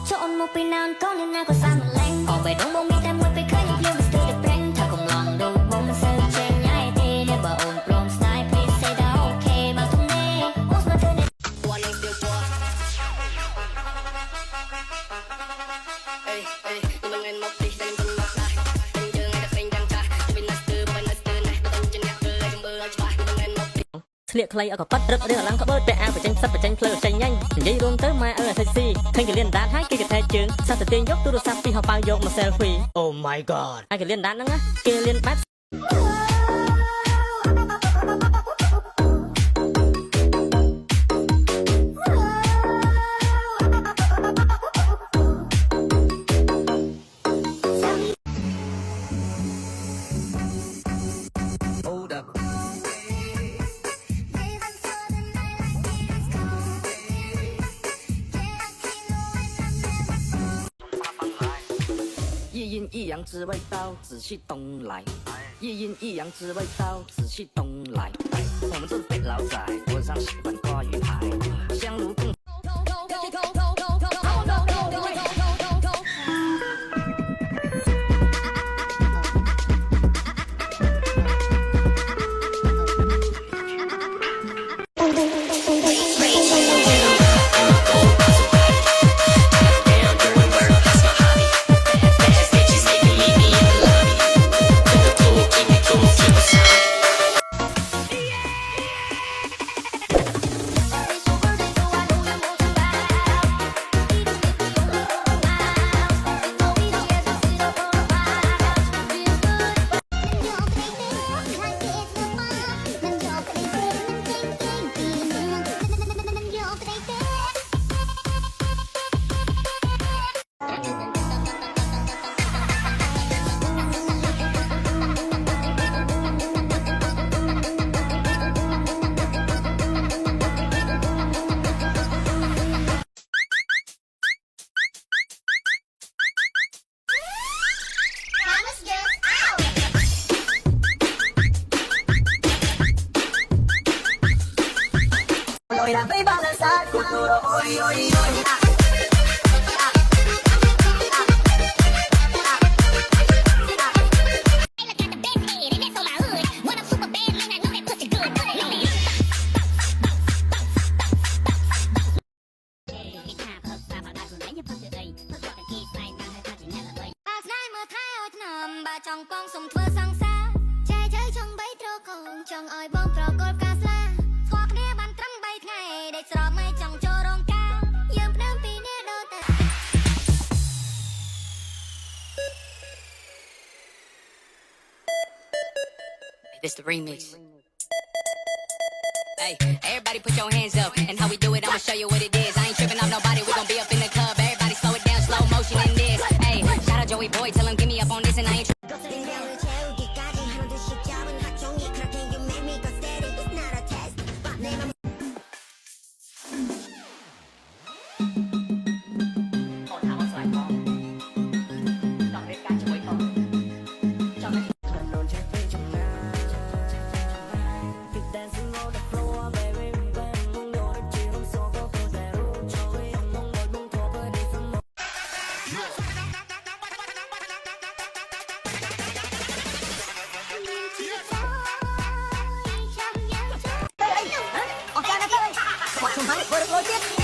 cho ôn một bên nào có nên nào có sao mà lạnh ở về đông bông mi ta muốnไปเคยยังเลี้ยวมาสตูดิโอเพลงถ้าคงลองดูวงมันเซอร์เจนย้ายตีเดี๋ยวบ่โอนโปร่งสไตล์ please say that okay มาทุ่มเทโอ้สมาเธอเนี่ยวันนี้เดียวตัวเอ้ยเอ้ยมันเงินมาปีแต่มันมาได้เป็นเจอไงแต่เป็นยังจ้าจะเป็นนักสตูบ่เป็นนักสตูนะบ่ต้องจะเนี่ยเกยจังเบอร์ច្បាស់มันเงินมาปีស្លៀកខ្លីឲ្យក៏ប៉ាត់រឹបរឿងអាឡងក្បឺតពាក់អាវបញ្ចេញផ្សិតបញ្ចេញភ្លើចេញញ៉ាញ់និយាយរួមទៅម៉ែអើអាសិចស៊ីឃើញគេលៀនដាតហើយគេកថាជើងសាស្ត្រទាញយកទូរស័ព្ទពីហោប៉ៅយកមក selfie Oh my god ហើយគេលៀនដាតហ្នឹងគេលៀនបែប一阴一阳之谓道，仔细东来。一阴一阳之谓道，仔细东来。我们都是北老仔，我上喜欢跨云海，相如共。La viva del sal, futuro hoy, hoy, hoy. Trong con sùng thưa sang xa, che chơi trong bấy trâu cùng trong oi bông trò cột cá sla, thoa kia bàn trắng bay ngày để sờ mây trong cho rong ca, yếm đam pi nè đô ta. This the remix. Hey, everybody put your hands up, and how we do it, I'ma show you what it is. I ain't tripping off nobody, we gon' be up in the club. Everybody slow it down, slow motion in this. Hey, shout out Joey Boy, tell him give me up on this, and I ain't. Hãy subscribe cho kênh Ghiền Mì Gõ để không bỏ lỡ những video hấp dẫn